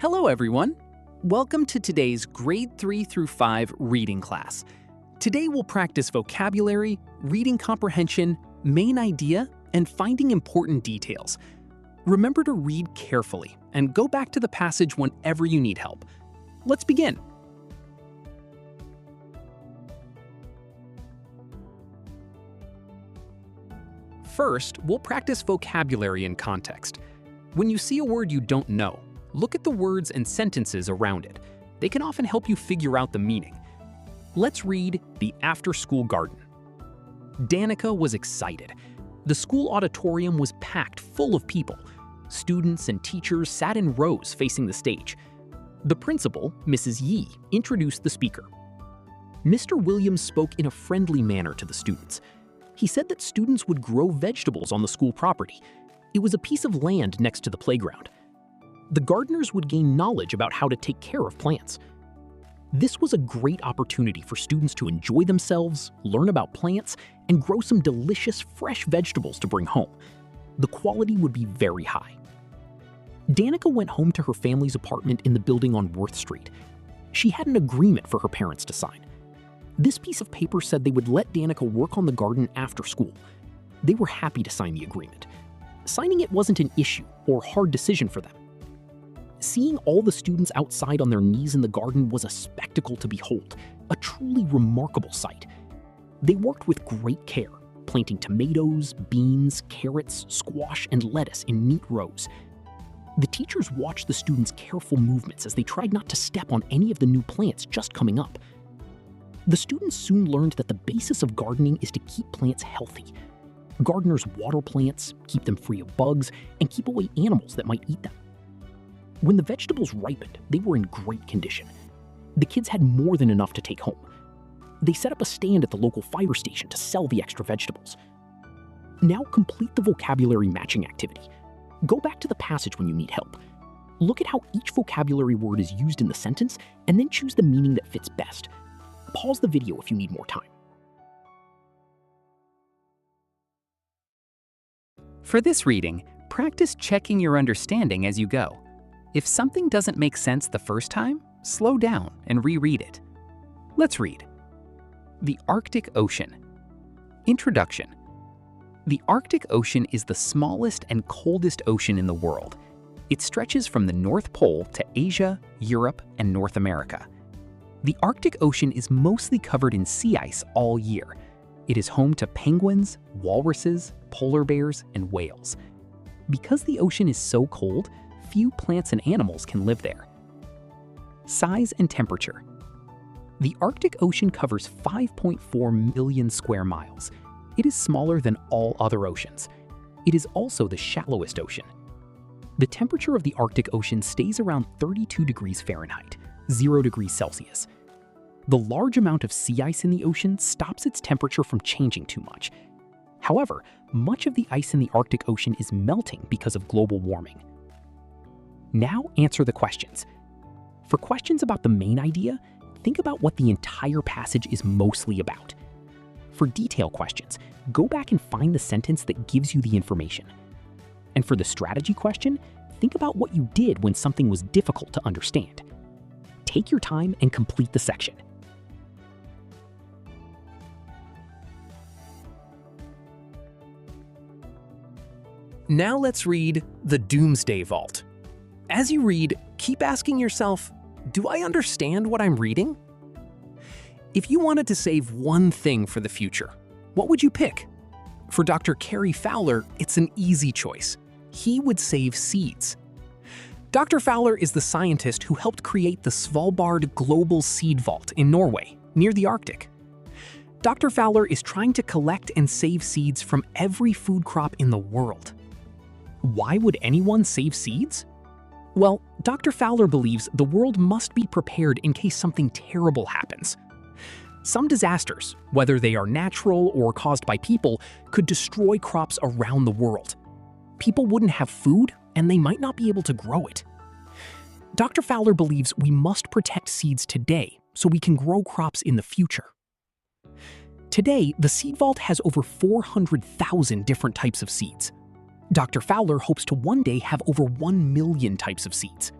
Hello everyone! Welcome to today's Grade 3 through 5 reading class. Today we'll practice vocabulary, reading comprehension, main idea, and finding important details. Remember to read carefully and go back to the passage whenever you need help. Let's begin. First, we'll practice vocabulary in context. When you see a word you don't know, look at the words and sentences around it. They can often help you figure out the meaning. Let's read the after-school garden. Danica was excited. The school auditorium was packed full of people. Students and teachers sat in rows facing the stage. The principal, Mrs. Yee, introduced the speaker. Mr. Williams spoke in a friendly manner to the students. He said that students would grow vegetables on the school property. It was a piece of land next to the playground. The gardeners would gain knowledge about how to take care of plants. This was a great opportunity for students to enjoy themselves, learn about plants, and grow some delicious fresh vegetables to bring home. The quality would be very high. Danica went home to her family's apartment in the building on Worth Street. She had an agreement for her parents to sign. This piece of paper said they would let Danica work on the garden after school. They were happy to sign the agreement. Signing it wasn't an issue or hard decision for them. Seeing all the students outside on their knees in the garden was a spectacle to behold, a truly remarkable sight. They worked with great care, planting tomatoes, beans, carrots, squash, and lettuce in neat rows. The teachers watched the students' careful movements as they tried not to step on any of the new plants just coming up. The students soon learned that the basis of gardening is to keep plants healthy. Gardeners water plants, keep them free of bugs, and keep away animals that might eat them. When the vegetables ripened, they were in great condition. The kids had more than enough to take home. They set up a stand at the local fire station to sell the extra vegetables. Now complete the vocabulary matching activity. Go back to the passage when you need help. Look at how each vocabulary word is used in the sentence, and then choose the meaning that fits best. Pause the video if you need more time. For this reading, practice checking your understanding as you go. If something doesn't make sense the first time, slow down and reread it. Let's read. The Arctic Ocean. Introduction. The Arctic Ocean is the smallest and coldest ocean in the world. It stretches from the North Pole to Asia, Europe, and North America. The Arctic Ocean is mostly covered in sea ice all year. It is home to penguins, walruses, polar bears, and whales. Because the ocean is so cold, few plants and animals can live there. Size and temperature. The Arctic Ocean covers 5.4 million square miles. It is smaller than all other oceans. It is also the shallowest ocean. The temperature of the Arctic Ocean stays around 32 degrees Fahrenheit, 0 degrees Celsius. The large amount of sea ice in the ocean stops its temperature from changing too much. However, much of the ice in the Arctic Ocean is melting because of global warming. Now answer the questions. For questions about the main idea, think about what the entire passage is mostly about. For detail questions, go back and find the sentence that gives you the information. And for the strategy question, think about what you did when something was difficult to understand. Take your time and complete the section. Now let's read the Doomsday Vault. As you read, keep asking yourself, do I understand what I'm reading? If you wanted to save one thing for the future, what would you pick? For Dr. Carey Fowler, it's an easy choice. He would save seeds. Dr. Fowler is the scientist who helped create the Svalbard Global Seed Vault in Norway, near the Arctic. Dr. Fowler is trying to collect and save seeds from every food crop in the world. Why would anyone save seeds? Well, Dr. Fowler believes the world must be prepared in case something terrible happens. Some disasters, whether they are natural or caused by people, could destroy crops around the world. People wouldn't have food, and they might not be able to grow it. Dr. Fowler believes we must protect seeds today so we can grow crops in the future. Today, the Seed Vault has over 400,000 different types of seeds. Dr. Fowler hopes to one day have over 1 million types of seeds.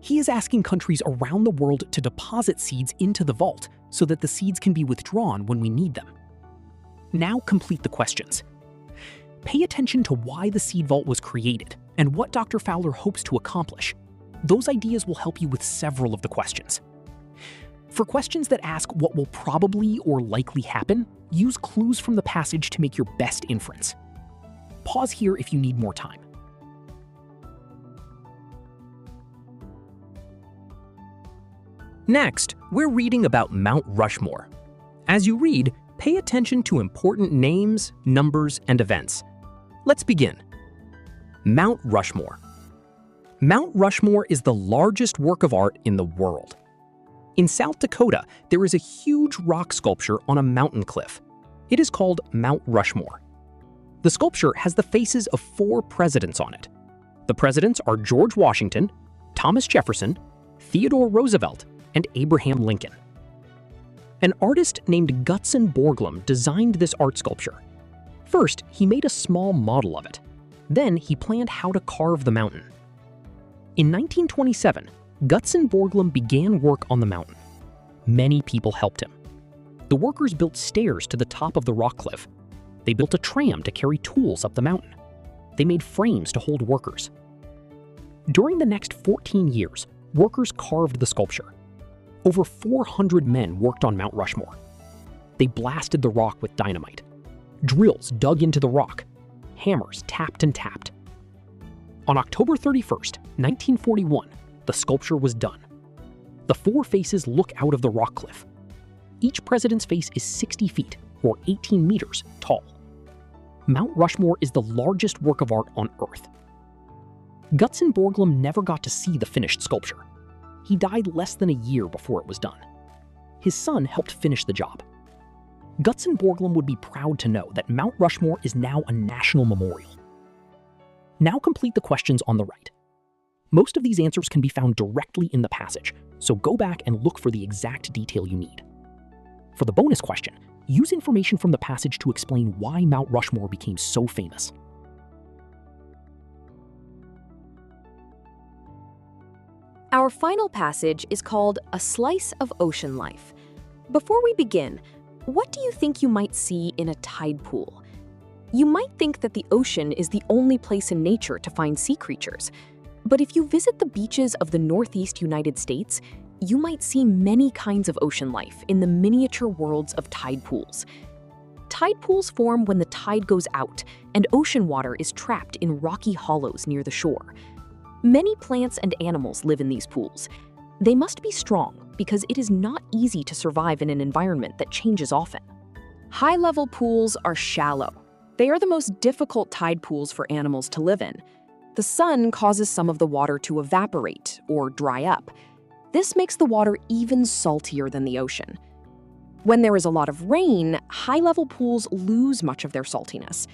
He is asking countries around the world to deposit seeds into the vault so that the seeds can be withdrawn when we need them. Now complete the questions. Pay attention to why the seed vault was created and what Dr. Fowler hopes to accomplish. Those ideas will help you with several of the questions. For questions that ask what will probably or likely happen, use clues from the passage to make your best inference. Pause here if you need more time. Next, we're reading about Mount Rushmore. As you read, pay attention to important names, numbers, and events. Let's begin. Mount Rushmore. Mount Rushmore is the largest work of art in the world. In South Dakota, there is a huge rock sculpture on a mountain cliff. It is called Mount Rushmore. The sculpture has the faces of 4 presidents on it. The presidents are George Washington, Thomas Jefferson, Theodore Roosevelt, and Abraham Lincoln. An artist named Gutzon Borglum designed this art sculpture. First, he made a small model of it. Then he planned how to carve the mountain. In 1927, Gutzon Borglum began work on the mountain. Many people helped him. The workers built stairs to the top of the rock cliff. They built a tram to carry tools up the mountain. They made frames to hold workers. During the next 14 years, workers carved the sculpture. Over 400 men worked on Mount Rushmore. They blasted the rock with dynamite. Drills dug into the rock. Hammers tapped and tapped. On October 31st, 1941, the sculpture was done. The 4 faces look out of the rock cliff. Each president's face is 60 feet, or 18 meters, tall. Mount Rushmore is the largest work of art on Earth. Gutzon Borglum never got to see the finished sculpture. He died less than a year before it was done. His son helped finish the job. Gutzon Borglum would be proud to know that Mount Rushmore is now a national memorial. Now complete the questions on the right. Most of these answers can be found directly in the passage, so go back and look for the exact detail you need. For the bonus question, use information from the passage to explain why Mount Rushmore became so famous. Our final passage is called A Slice of Ocean Life. Before we begin, what do you think you might see in a tide pool? You might think that the ocean is the only place in nature to find sea creatures. But if you visit the beaches of the Northeast United States, you might see many kinds of ocean life in the miniature worlds of tide pools. Tide pools form when the tide goes out and ocean water is trapped in rocky hollows near the shore. Many plants and animals live in these pools. They must be strong because it is not easy to survive in an environment that changes often. High-level pools are shallow. They are the most difficult tide pools for animals to live in. The sun causes some of the water to evaporate or dry up. This makes the water even saltier than the ocean. When there is a lot of rain, high-level pools lose much of their saltiness.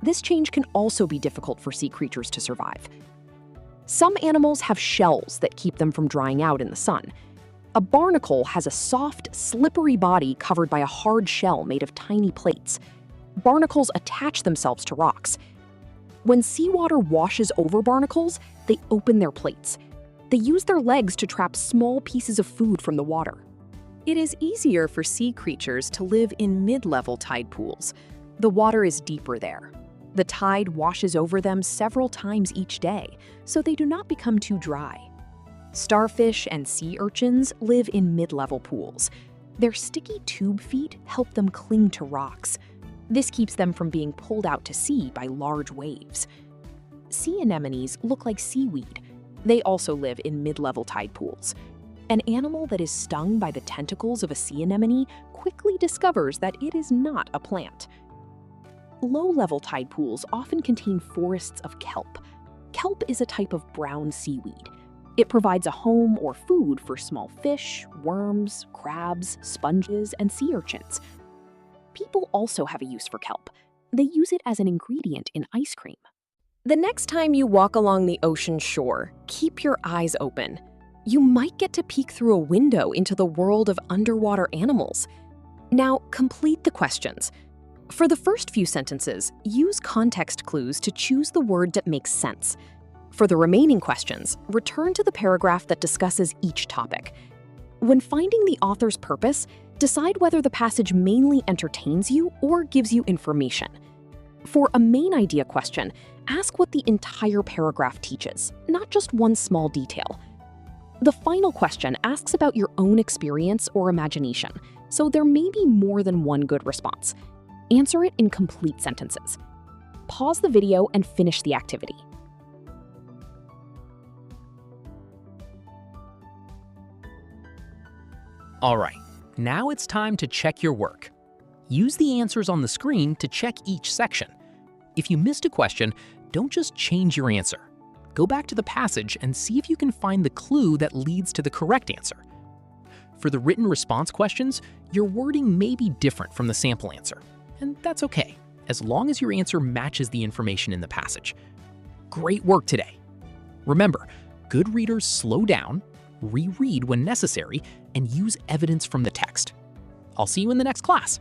This change can also be difficult for sea creatures to survive. Some animals have shells that keep them from drying out in the sun. A barnacle has a soft, slippery body covered by a hard shell made of tiny plates. Barnacles attach themselves to rocks. When seawater washes over barnacles, they open their plates. They use their legs to trap small pieces of food from the water. It is easier for sea creatures to live in mid-level tide pools. The water is deeper there. The tide washes over them several times each day, so they do not become too dry. Starfish and sea urchins live in mid-level pools. Their sticky tube feet help them cling to rocks. This keeps them from being pulled out to sea by large waves. Sea anemones look like seaweed. They also live in mid-level tide pools. An animal that is stung by the tentacles of a sea anemone quickly discovers that it is not a plant. Low-level tide pools often contain forests of kelp. Kelp is a type of brown seaweed. It provides a home or food for small fish, worms, crabs, sponges, and sea urchins. People also have a use for kelp. They use it as an ingredient in ice cream. The next time you walk along the ocean shore, keep your eyes open. You might get to peek through a window into the world of underwater animals. Now, complete the questions. For the first few sentences, use context clues to choose the word that makes sense. For the remaining questions, return to the paragraph that discusses each topic. When finding the author's purpose, decide whether the passage mainly entertains you or gives you information. For a main idea question, ask what the entire paragraph teaches, not just one small detail. The final question asks about your own experience or imagination, so there may be more than one good response. Answer it in complete sentences. Pause the video and finish the activity. All right, now it's time to check your work. Use the answers on the screen to check each section. If you missed a question, don't just change your answer. Go back to the passage and see if you can find the clue that leads to the correct answer. For the written response questions, your wording may be different from the sample answer, and that's okay, as long as your answer matches the information in the passage. Great work today. Remember, good readers slow down, reread when necessary, and use evidence from the text. I'll see you in the next class.